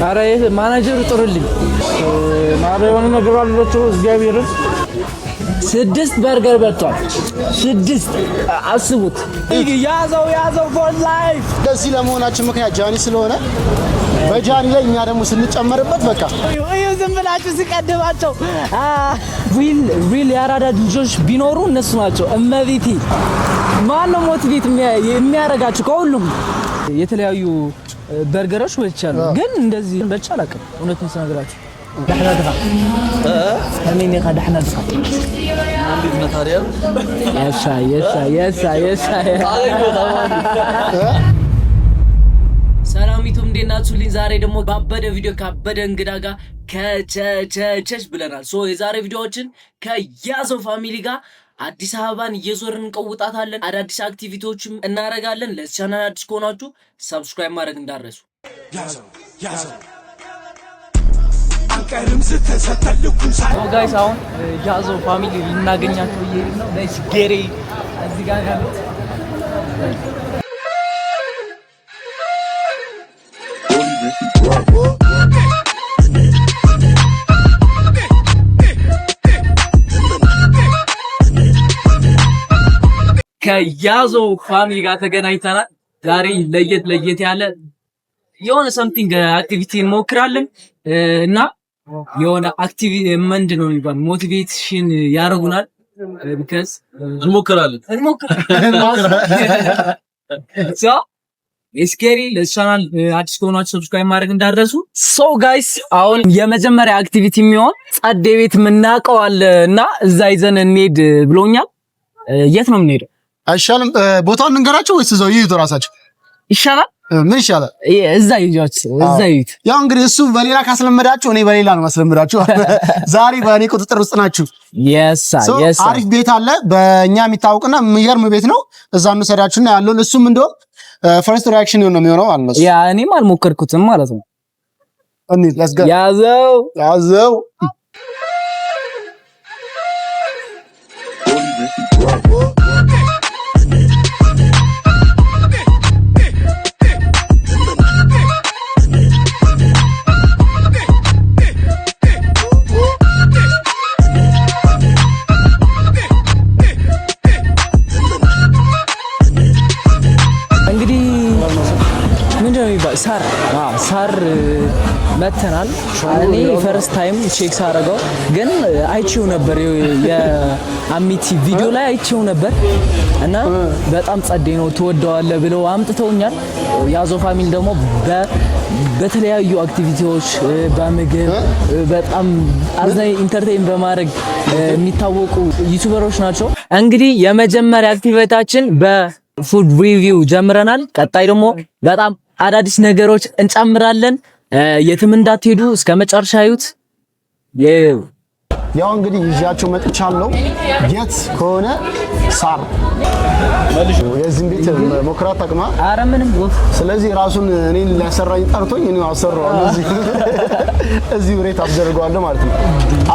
አረ ማናጀሩ ጥሩልኝ ማረውን ነገር አለችው እግዚአብሔር 6 በርገር በልቷል 6 አስቡት ያዘው ፎር ላይፍ ደስ ለመሆናችን ምክንያት ጃኒ ስለሆነ በጃኒ ላይ እኛ ደግሞ ስንጨመርበት በቃ ወይ ዝም ብላችሁ ሲቀድማቸው ሪል ያራዳ ልጆች ቢኖሩ እነሱ ናቸው እመቤቴ ማነው ሞቲቬት የሚያረጋችሁ ከሁሉም የተለያዩ በርገሮች በልቻለሁ ግን እንደዚህ በልቻለሁ እውነቱን ስነግራችሁ دحنا دفع هميني دحنا دفع عندي ماتريال يسا ሰላሚቱም እንደናችሁልኝ ዛሬ ደግሞ ባበደ ቪዲዮ ካበደ እንግዳ ጋር ከቸቸቸች ብለናል ሶ የዛሬ ቪዲዮዎችን ከያዘው ፋሚሊ ጋር አዲስ አበባን እየዞርን እንቀውጣታለን አዳዲስ አክቲቪቲዎችም እናረጋለን ለቻናል አዲስ ከሆናችሁ ሰብስክራይብ ማድረግ እንዳትረሱ ያዘው So guys አሁን ያዘው ፋሚሊ ልናገኛቸው እየሄድን ነው let's get it እዚህ ጋር ጋር ከያዘው ፋሚሊ ጋር ተገናኝተናል ዛሬ ለየት ያለ የሆነ something አክቲቪቲ እንሞክራለን እና የሆነ አክቲቪቲ ምንድነው የሚባል ሞቲቬሽን ያረጉናል because እንሞክራለን so እስከሪ ለቻናል አዲስ ከሆናችሁ ሰብስክራይብ ማድረግ እንዳትረሱ so guys አሁን የመጀመሪያ አክቲቪቲ የሚሆን ጸዴ ቤት ምናቀው አለና እዛ ይዘን እንሄድ ብሎኛል የት ነው የምንሄደው አይሻልም ቦታውን እንገራቸው ወይስ እዛው ይይቱ ራሳቸው ይሻላል ምን ይሻላል እዛ ይዩት ያው እንግዲህ እሱ በሌላ ካስለመዳችሁ እኔ በሌላ ነው ማስለመዳችሁ ዛሬ በእኔ ቁጥጥር ውስጥ ናችሁ yes አሪፍ ቤት አለ በእኛ የሚታወቅና የሚገርም ቤት ነው እዛ እንሰዳችሁና ያለው እሱም እንደው ፈርስት ሪአክሽን ነው የሚሆነው ማለት ነው ያ እኔም አልሞከርኩትም ማለት ነው እንዴ let's go ያዘው ሳር መተናል እኔ ፈርስት ታይም ቼክ ሳረጋው ግን አይቼው ነበር የአሚቲ ቪዲዮ ላይ አይቼው ነበር እና በጣም ጸዴ ነው ተወደዋለህ ብለው አምጥተውኛል ያዘው ፋሚሊ ደግሞ በተለያዩ አክቲቪቲዎች በምግብ በጣም አዝናኝ ኢንተርቴይን በማድረግ የሚታወቁ ዩቲዩበሮች ናቸው እንግዲህ የመጀመሪያ አክቲቪቲያችን በፉድ ሪቪው ጀምረናል ቀጣይ ደግሞ በጣም አዳዲስ ነገሮች እንጨምራለን የትም እንዳትሄዱ እስከ መጨረሻ አዩት ያው እንግዲህ ይዣቸው መጥቻለሁ የት ከሆነ ሳር የዚህ ቤት ሞክራት ተቅማ አረ ምንም ስለዚህ ራሱን እኔን ሊያሰራኝ ጠርቶኝ እኔው አሰራው እዚህ ብሬት አስደርገዋለሁ ማለት ነው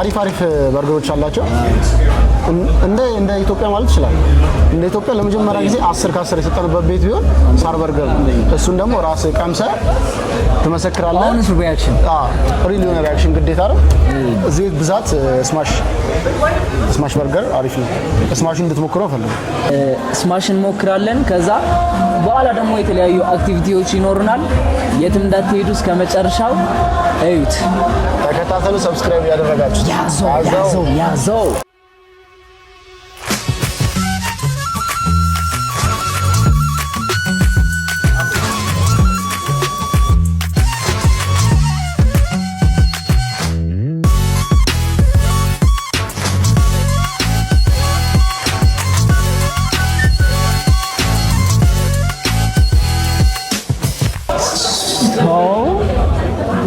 አሪፍ በርገሮች አላቸው እንደ ኢትዮጵያ ማለት ይችላል እንደ ኢትዮጵያ ለመጀመሪያ ጊዜ 10 ከ10 የሰጠንበት ቤት ቢሆን ሳር በርገር እሱን ደግሞ ራስ ቀምሰ ተመሰክራለህ honest reaction ሪል የሆነ ሪአክሽን ግዴታ ነው እዚህ ብዛት ስማሽ በርገር አሪፍ ነው ስማሽን እንድትሞክረው ፈልጉ ስማሽን ሞክራለን ከዛ በኋላ ደግሞ የተለያዩ አክቲቪቲዎች ይኖርናል የትም እንዳትሄዱ እስከ መጨረሻው እዩት ተከታተሉ ሰብስክራይብ ያደረጋችሁ ያዘው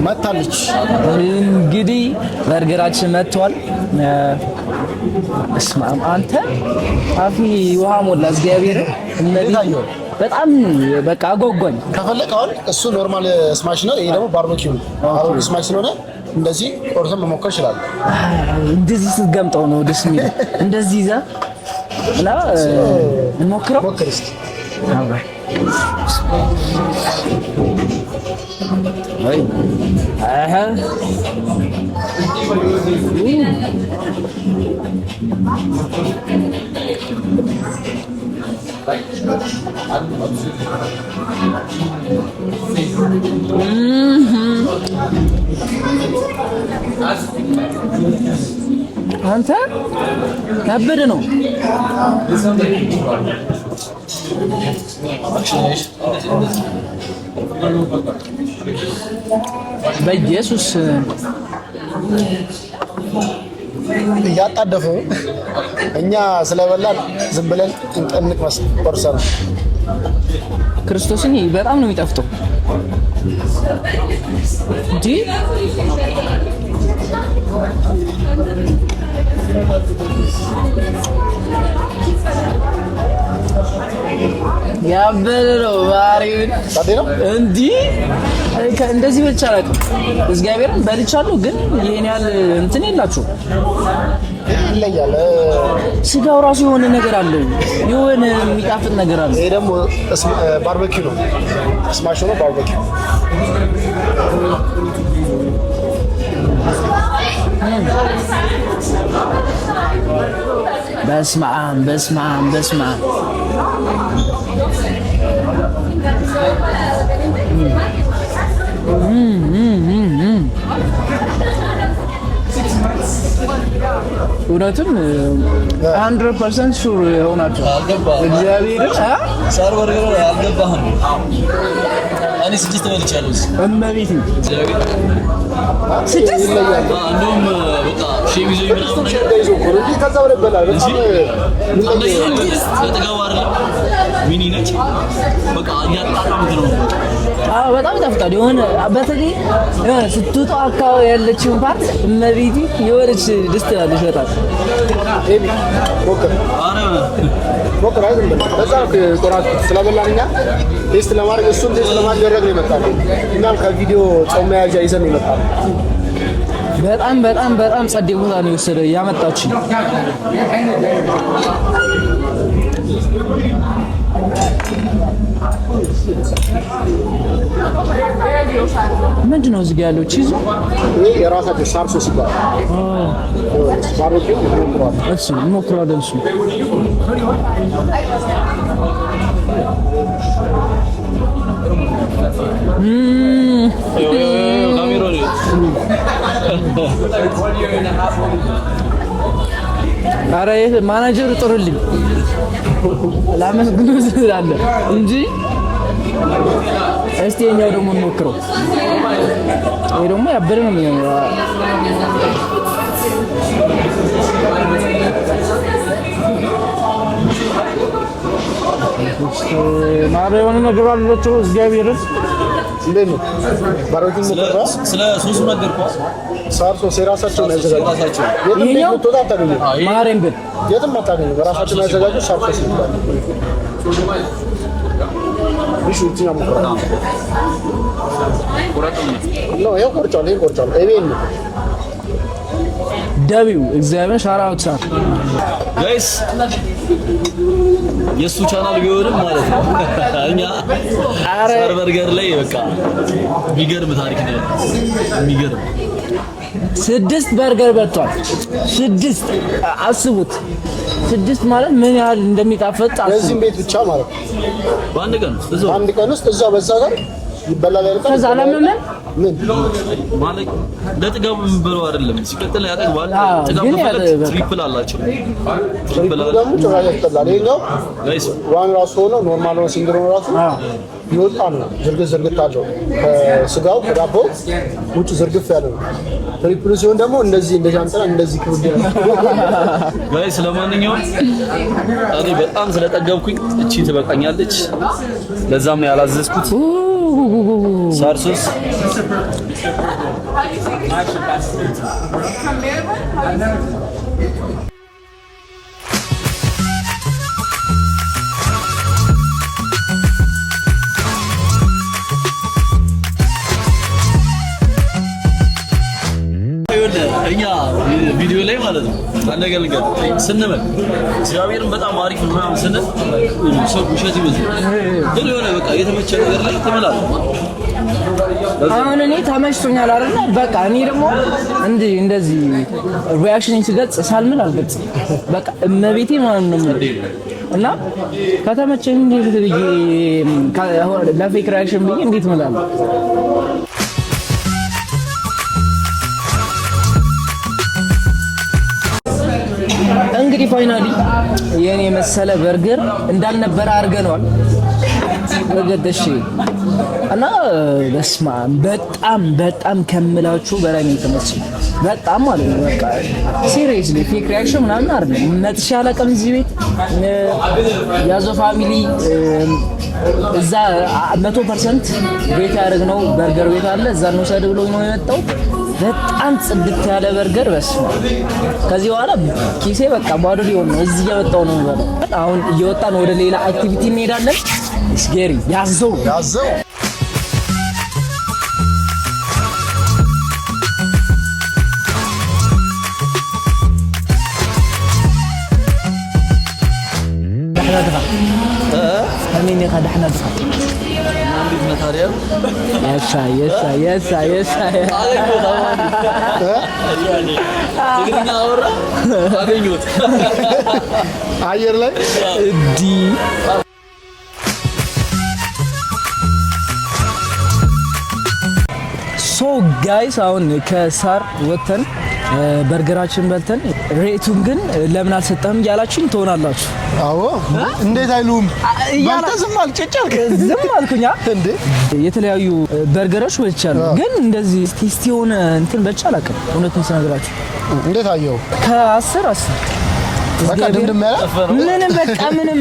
መጣለች እንግዲህ በርገራችን መጥቷል እስማም አንተ አፊ ውሃ ሞላ እግዚአብሔር እነዚህ በጣም በቃ አጓጓኝ ከፈለቀው እሱ ኖርማል ስማሽ ነው ይሄ ደግሞ ባርቢኪው ነው ስማሽ ስለሆነ እንደዚህ ቆርጠን መሞከር ይችላል እንደዚህ ስትገምጠው ነው ደስ የሚል እንደዚህ ይዛ እና እንሞክረው ሞክር እስቲ አይ አሃ አንተ ከበደ ነው በኢየሱስ እያጣደፉ እኛ ስለበላን ዝም ብለን እንቀንቅ መስቆርሰን ክርስቶስን በጣም ነው የሚጣፍጠው እንጂ ያበረው ባሪውን ታዲያ እንዲ እንደዚህ ብቻ አላውቅም። እግዚአብሔርን በልቻለሁ ግን ይሄን ያህል እንትን የላችሁ ይለያል። ስጋው ራሱ የሆነ ነገር አለው፣ የሆነ የሚጣፍጥ ነገር አለው። ይሄ ደግሞ ባርበኪው ነው፣ ስማሽ ነው ባርበኪው። በስመአብ በስመአብ በስመአብ እውነትም 100% ሹር ሆናችሁ እግዚአብሔር ሳር በርገር አልገባህም። እኔ 6 በልቻለሁ። እመቤቴ 6 እንደውም በቃ ሼም ይዞ ይመጣው ነገር ይዞ ኮረጂ ከዛ ወደ በላል በጣም ለጥጋው አይደለም ሚኒ ነች። በቃ ያጣጣምት ነው። በጣም ይጣፍጣል። የሆነ በተለይ የሆነ ስትወጣ አካባቢ ያለችው ፓርት እመቤቴ የሆነች ደስ ትላለች በጣም ኤቢ ሞከር ሞከር አይደል? በዛ ቆራጥ ስለበላንኛ ቴስት ለማድረግ እሱን ቴስት ለማድረግ ነው የመጣው። እኛም ከቪዲዮ ጾም መያዣ ይዘን ነው የመጣው። በጣም በጣም በጣም ጸዴ ቦታ ነው የወሰደው ያመጣችኝ። ምንድነው እዚህ ጋር ያለው ቺዝ? ይሄ የራሳቸው ሳር ሶስ ይባላል። ባርበኪው ሞክሯል። እሱ ሞክሯል። እሱ ካሜሮን አረ ማናጀር ጥሩልኝ ላመስግነው ስላለ እንጂ እስቲ የኛው ደግሞ እንሞክረው። ይሄ ደግሞ ያበደ ነው የሚሆነው። ማረውን ነገር አለችው እግዚአብሔርን እንዴት ነው ባርበኪው ሞክሯል። ስለ ሶስቱ ነገርኳት። ሳር ሶስ የራሳቸው ነው ያዘጋጁት። የትም ቤት ወጥቶ አታገኙም። ማረን ግን የትም አታገኙም። በራሳቸው ነው ያዘጋጁት። ሳር ሶስ ይባላል። እሺ እኛ ሞክሯል ነው ያው ቆርጫል። ይሄ ቆርጫል ኤቤን ደቢው እግዚአብሔር ሻራውት ሳር ጋይስ የሱ ቻናል ቢሆንም ማለት ነው እኛ ሳር በርገር ላይ በቃ የሚገርም ታሪክ ነው። የሚገርም 6 በርገር በልቷል። 6 አስቡት። 6 ማለት ምን ያህል እንደሚጣፈጥ አስቡት። በዚህ ቤት ብቻ ማለት ነው በአንድ ቀን ውስጥ እዛው በዛ ጋር ይበላል አይደል? ከዛ ለምን ምን ማለት ለጥጋቡ የምንበለው አይደለም። ሲቀጥል ያጠግባል። ጥጋቡ ከፈለክ ትሪፕል አላቸው። ትሪፕል አለ ደግሞ ጭራሽ ያስጠላል። ይሄኛው ጋይስ ዋን ራሱ ሆኖ ኖርማል ነው። ሲንግል ነው ራሱ ይወጣ ነው። ዝርግት አለው ከስጋው ከዳቦ ውጭ ዝርግፍ ያለ ነው። ትሪፕል ሲሆን ደግሞ እንደዚህ ጃንጥላ እንደዚህ ክብድ ነው። ጋይስ ለማንኛውም እኔ በጣም ስለጠገብኩኝ እቺ ትበቃኛለች። ለዛም ነው ያላዘዝኩት። ሳር ሶስ እኛ ቪዲዮ ላይ ማለት ነው አንደገል ስንመል እግዚአብሔርን በጣም አሪፍ ነው ስንል ሰው ውሸት ይመስላል። ግን የሆነ በቃ የተመቸ ነገር ላይ ትመላለህ። አሁን እኔ ተመችቶኛል አይደል? በቃ እኔ ደግሞ እንደዚህ ሪአክሽን ሲገልጽ ሳልምን አልገልጽም። በቃ እመቤቴ ማለት ነው እና ከተመቸኝ እንዴት ብዬ ለፌክ ሪአክሽን ብዬ እንዴት እምላለሁ? እንግዲህ ፋይናሊ የኔ መሰለ በርገር እንዳልነበረ አድርገነዋል። ወገደሽ እና በስማ በጣም ከምላችሁ በላይ ነው የተመቸኝ። በጣም ማለት ነው በቃ ሲሪየስሊ ፌክ ሪአክሽን ምናምን አይደለም። መጥቼ አላውቅም እዚህ ቤት ያዞ ፋሚሊ እዛ 100% ቤት ያደረግነው በርገር ቤት አለ። እዛ ነው ሰድ ብሎኝ ነው የመጣው። በጣም ጽድት ያለ በርገር በስማ ከዚህ በኋላ ኪሴ በቃ ባዶ ሊሆን ነው። እዚህ እየወጣው ነው ማለት አሁን እየወጣን ወደ ሌላ አክቲቪቲ እንሄዳለን። ስጌሪ ያዘው أمين يخدحنا بخط. عندي ماتريال. يسا. يعني. تقدرني أورا. أغنيوت. አየር ላይ ዲ ሶ ጋይስ አሁን ከሳር ወተን በርገራችን በልተን ሬቱን ግን ለምን አልሰጠህም እያላችሁኝ ትሆናላችሁ። አዎ እንዴት አይሉም ባልተ ዝም አልጨጨልክ ዝም አልኩኛ እንዴ የተለያዩ በርገሮች በልቻለሁ ግን እንደዚህ ቴስቲ የሆነ እንትን በልቼ አላውቅም። እውነቱን ስነግራችሁ እንዴት አየው ከ10 በቃ ድምድም ያለ ምንም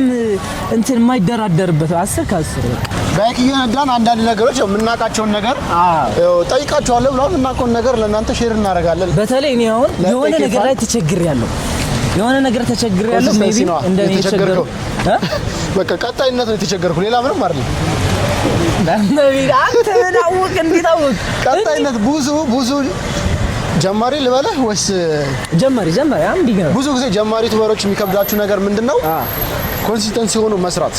እንትን የማይደራደርበት 10 ከ10 ባይክ እየነዳን አንዳንድ ነገሮች የምናውቃቸውን ነገር ጠይቃቸዋለሁ ብለው የምናውቀውን ነገር ለእናንተ ሼር እናደርጋለን። በተለይ እኔ አሁን የሆነ ነገር ላይ ተቸግሬያለሁ። ሜቢ እንደኔ ተቸገርኩ። በቃ ቀጣይነት ነው የተቸገርኩ፣ ሌላ ምንም አይደለም። አንተ ምን አወቅ እንዲታወቅ ቀጣይነት ብዙ ጀማሪ ልበለህ ወይስ ጀማሪ አም ቢገር ብዙ ጊዜ ጀማሪ ቱበሮች የሚከብዳችሁ ነገር ምንድነው? ኮንሲስተንሲ ሆኖ መስራት።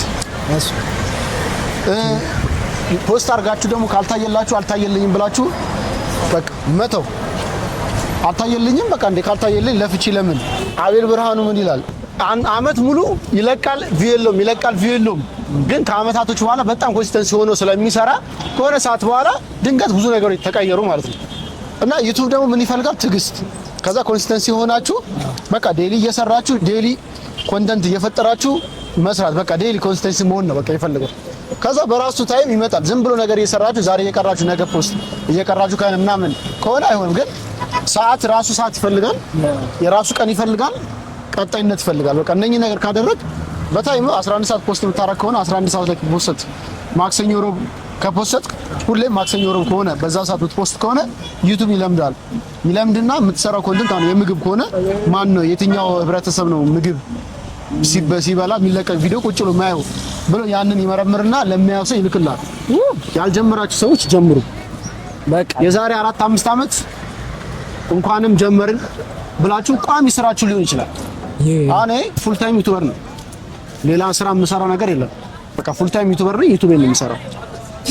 ፖስት አድርጋችሁ ደግሞ ካልታየላችሁ አልታየልኝም ብላችሁ በቃ መተው። አልታየልኝም በቃ እንዴ ካልታየልኝ ለፍቺ ለምን? አቤል ብርሃኑ ምን ይላል? አመት ሙሉ ይለቃል ቪዲዮም ግን ከአመታቶች በኋላ በጣም ኮንሲስተንሲ ሆኖ ስለሚሰራ ከሆነ ሰዓት በኋላ ድንገት ብዙ ነገሮች ተቀየሩ ማለት ነው። እና ዩቲዩብ ደግሞ ምን ይፈልጋል? ትግስት። ከዛ ኮንሲስተንሲ ሆናችሁ በቃ ዴይሊ እየሰራችሁ ዴይሊ ኮንተንት እየፈጠራችሁ መስራት በቃ ዴይሊ ኮንሲስተንሲ መሆን ነው በቃ ይፈልጋል። ከዛ በራሱ ታይም ይመጣል። ዝም ብሎ ነገር እየሰራችሁ ዛሬ እየቀራችሁ ነገ ፖስት እየቀራችሁ ካለ ምናምን ከሆነ አይሆንም። ግን ሰዓት ይፈልጋል፣ የራሱ ቀን ይፈልጋል፣ ቀጣይነት ይፈልጋል። በቃ እነኚህ ነገር ካደረግ በታይም 11 ሰዓት ፖስት የምታረግ ከሆነ 11 ሰዓት ላይ ፖስት ማክሰኞ ሮብ ከፖስት ሁሌም ማክሰኞ ሮብ ከሆነ በዛ ሰዓት ፖስት ከሆነ ዩቲዩብ ይለምድና የምትሰራው ኮንተንት አሁን የምግብ ከሆነ ማን ነው የትኛው ህብረተሰብ ነው ምግብ ሲበላ የሚለቀቅ ቪዲዮ ቁጭ ብሎ ማየው ብሎ ያንን ይመረምርና ለሚያየው ሰው ይልክላል። ያልጀመራችሁ ሰዎች ጀምሩ። በቃ የዛሬ 4-5 አመት እንኳንም ጀመርን ብላችሁ ቋሚ ስራችሁ ሊሆን ይችላል። እኔ ፉል ታይም ዩቲዩበር ነው። ሌላ ስራ የምሰራው ነገር የለም። በቃ ፉል ታይም ዩቲዩበር ነኝ። ዩቲዩብን ነው የምሰራው።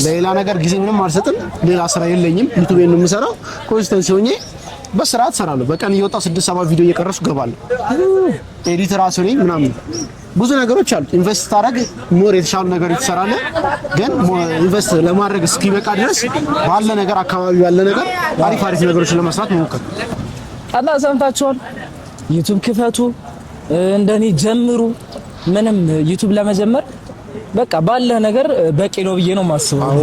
ለሌላ ነገር ጊዜ ምንም አልሰጥም። ሌላ ስራ የለኝም። ዩቲዩብን ነው የምሰራው። ኮንሲስተንሲ ሆኜ በስርዓት እሰራለሁ። በቀን እየወጣሁ 6-7 ቪዲዮ እየቀረጽኩ እገባለሁ። ኤዲት ራሱ ነኝ ምናምን ብዙ ነገሮች አሉ። ኢንቨስት ታደርግ ሞር የተሻሉ ነገር ትሰራለህ። ግን ኢንቨስት ለማድረግ እስኪበቃ ድረስ ባለ ነገር አካባቢ ያለ ነገር አሪፍ ነገሮችን ለመስራት መሞከር። እና ሰምታችኋል። ዩቲዩብ ክፈቱ፣ እንደኔ ጀምሩ። ምንም ዩቲዩብ ለመጀመር በቃ ባለ ነገር በቂ ነው ብዬ ነው የማስበው።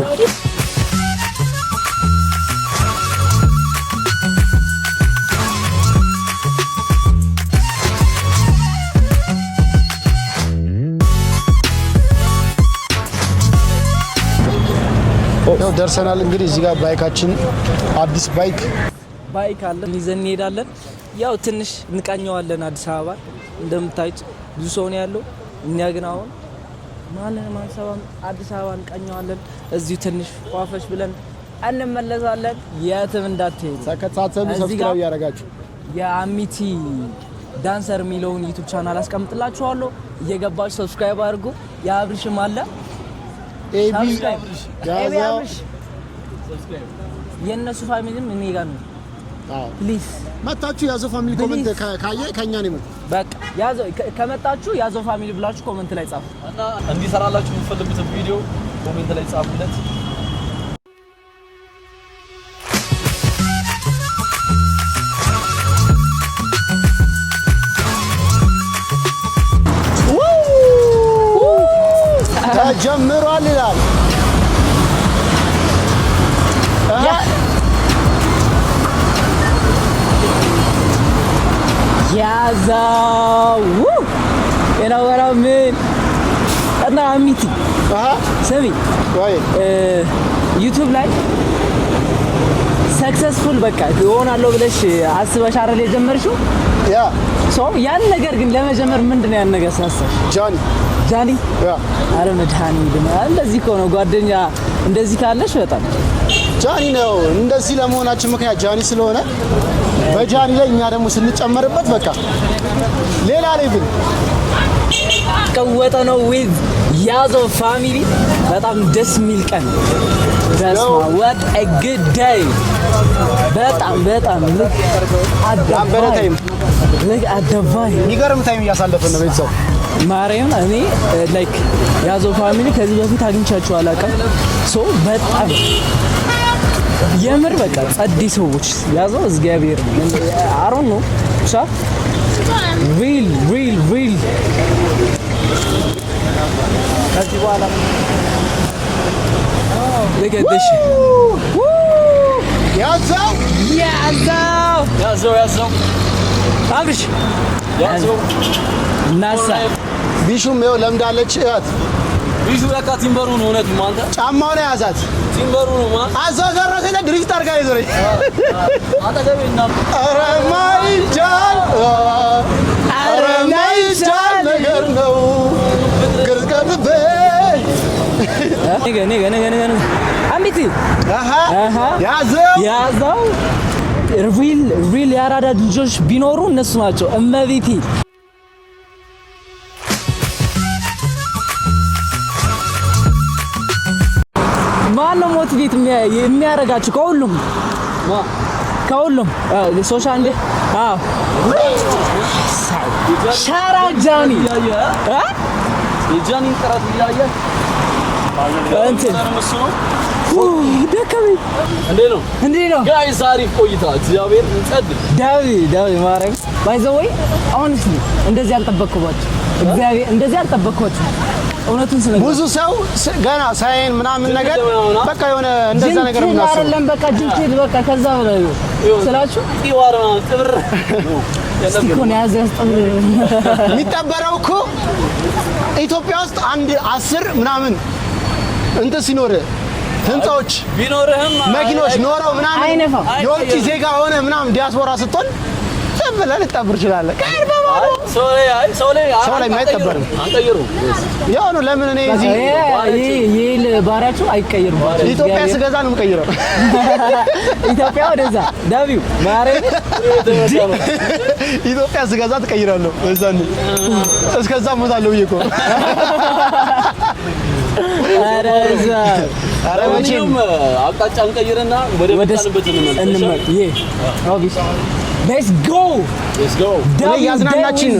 ያው ደርሰናል። እንግዲህ እዚህ ጋር ባይካችን አዲስ ባይክ አለ ይዘን እንሄዳለን። ያው ትንሽ እንቃኘዋለን። አዲስ አበባ እንደምታዩት ብዙ ሰው ነው ያለው። እኛ ግን አሁን ማንሰባም አዲስ አበባ እንቃኘዋለን። እዚሁ ትንሽ ቋፈሽ ብለን እንመለሳለን። የትም እንዳትሄዱ። ተከታተሉ፣ ሰብስክራይብ ያደርጋችሁ። የአሚቲ ዳንሰር የሚለውን ዩቲዩብ ቻናል አስቀምጥላችኋለሁ። እየገባችሁ ሰብስክራይብ አድርጉ። የአብርሽም አለ የነሱ ፋሚሊም እኔ ጋር ነው። ፕሊዝ መጣችሁ ያዘው ፋሚሊ ኮሜንት ካየ ከኛ ነው የመጣው። በቃ ያዘው ከመጣችሁ ያዘው ፋሚሊ ብላችሁ ኮሜንት ላይ ጻፉ እና እንዲሰራላችሁ የምትፈልጉትን ቪዲዮ ኮሜንት ላይ ጻፉለት። ተጀምሯል ይላል። ያዛው የናወራው ምን እና አሚቲ ሰሚ ወይ ዩቲዩብ ላይ ሰክሰስፉል በቃ ይሆናለሁ ብለሽ አስበሽ አይደል የጀመርሽው? ያ ሶ ያን ነገር ግን ለመጀመር ምንድነው ያን ነገር ሳሰሽ? ጃኒ ያ አረ መድሃኒ ደማ እንደዚህ እኮ ነው ጓደኛ እንደዚህ ካለሽ በጣም ጃኒ ነው። እንደዚህ ለመሆናችን ምክንያት ጃኒ ስለሆነ በጃኒ ላይ እኛ ደግሞ ስንጨመርበት በቃ ሌላ ሌቭል ቀወጠ ነው ዊዝ ያዘው ፋሚሊ። በጣም ደስ የሚል ቀን ደስማ what a good day። በጣም ልክ አደባይ የሚገርም ታይም እያሳለፈን ነው ቤተሰብ ማርያም። እኔ ላይክ ያዘው ፋሚሊ ከዚህ በፊት አግኝቻችሁ አላውቅም። ሶ በጣም የምር በቃ ጸዲ ሰዎች ያዘው እግዚአብሔር አሮን ነው ብቻ ሪል ከዚህ በኋላ ለገደሽ ያዘው አብርሽ ናሳ ቢሹም ይኸው ለምዳለች። እያት ቢሹ ለካ ቲምበሩ ነው እውነት ማንተ ጫማውን ያዛት ቲምበሩ ነው ማን አዛጋራከለ ድሪፍት አርጋ ይዞረኝ አጠገቤና ኧረ ማይቻል ነገር ነው ግርዝገብበ ነገ አሚቲ ያዘው ሪል ያራዳ ልጆች ቢኖሩ እነሱ ናቸው። እመቤቴ ማነው ሞቲቬት የሚያደርጋችሁ? ከሁሉም ሶሻል እንደ ሻራ ጃኒ የጃኒ ጥራት ይያየ እንትን ደከመኝ። እንዴ ነው ጋይስ አሪፍ ቆይታ እግዚአብሔር እንጸድ ዳዊ ማረም ባይ ዘ ወይ ኦንስትሊ እንደዚህ አልጠበቅኳችሁ። እግዚአብሔር እንደዚህ አልጠበቅኳችሁ። እውነቱን ስለኝ ብዙ ሰው ገና ሳይን ምናምን ነገር በቃ የሆነ እንደዛ ነገር ምናምን አይደለም። በቃ ጅንት በቃ ከዛ በላይ ስላችሁ ይዋራ ጥብር ሲኮን ያዘስ ጥብር የሚጠበረው እኮ ኢትዮጵያ ውስጥ አንድ 10 ምናምን እንትን ሲኖር ህንጻዎች ቢኖርህም መኪኖች ኖረው ምናምን የውጭ ዜጋ ሆነ ምናምን ዲያስፖራ ስትሆን ተበላል ተጠብር ይችላል። ሰው ላይ ማይጠበርም አንቀይሩ ያው ነው። ለምን እኔ እዚህ ይሄ ባሪያችሁ አይቀየሩም። ኢትዮጵያ ስገዛ ነው የምቀይረው። ኢትዮጵያ ወደዛ ዳቢው ማረም ኢትዮጵያ ስገዛ ትቀይራለሁ። እዛን እስከዛ ሞታለሁ እኮ አረ ወጪም አቅጣጫ እንቀይርና ወደ መጣንበት እንመለስ። Let's go ያዝናናችን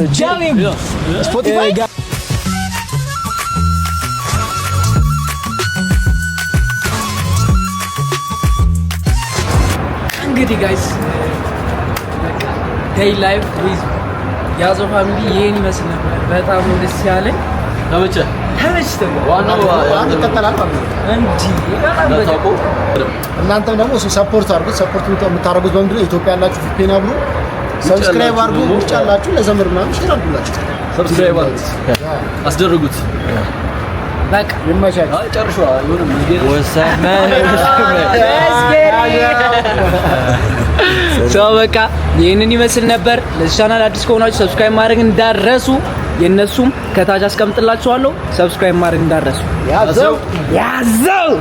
ስፖቲፋይ እንግዲህ ጋይስ ዴይ ላይፍ ዊዝ ያዘው ፋሚሊ ይሄን ይመስል ነበር። በጣም ደስ ያለኝ ተመችቶኝ ዋናው ተከተላል ማለት ነው እንጂ እናንተም ደግሞ ሰፖርት አድርጉት። ሰፖርት የምታደርጉት በምንድን ነው? ኢትዮጵያ ያላችሁ ፊፔና ብሉ ሰብስክራይብ አድርጉ። ውጭ ያላችሁ ለዘመድ ምናምን ሼር አድርጉላችሁ። ሰብስክራይብ አስደርጉት። በቃ ይመቻችሁ። አይ ጨርሻ ይሁን ወሰነ በቃ ይሄንን ይመስል ነበር። ለዚህ ቻናል አዲስ ከሆናችሁ ሰብስክራይብ ማድረግ እንዳትረሱ። የነሱም ከታች አስቀምጥላችኋለሁ። ሰብስክራይብ ማድረግ እንዳትረሱ። ያዘው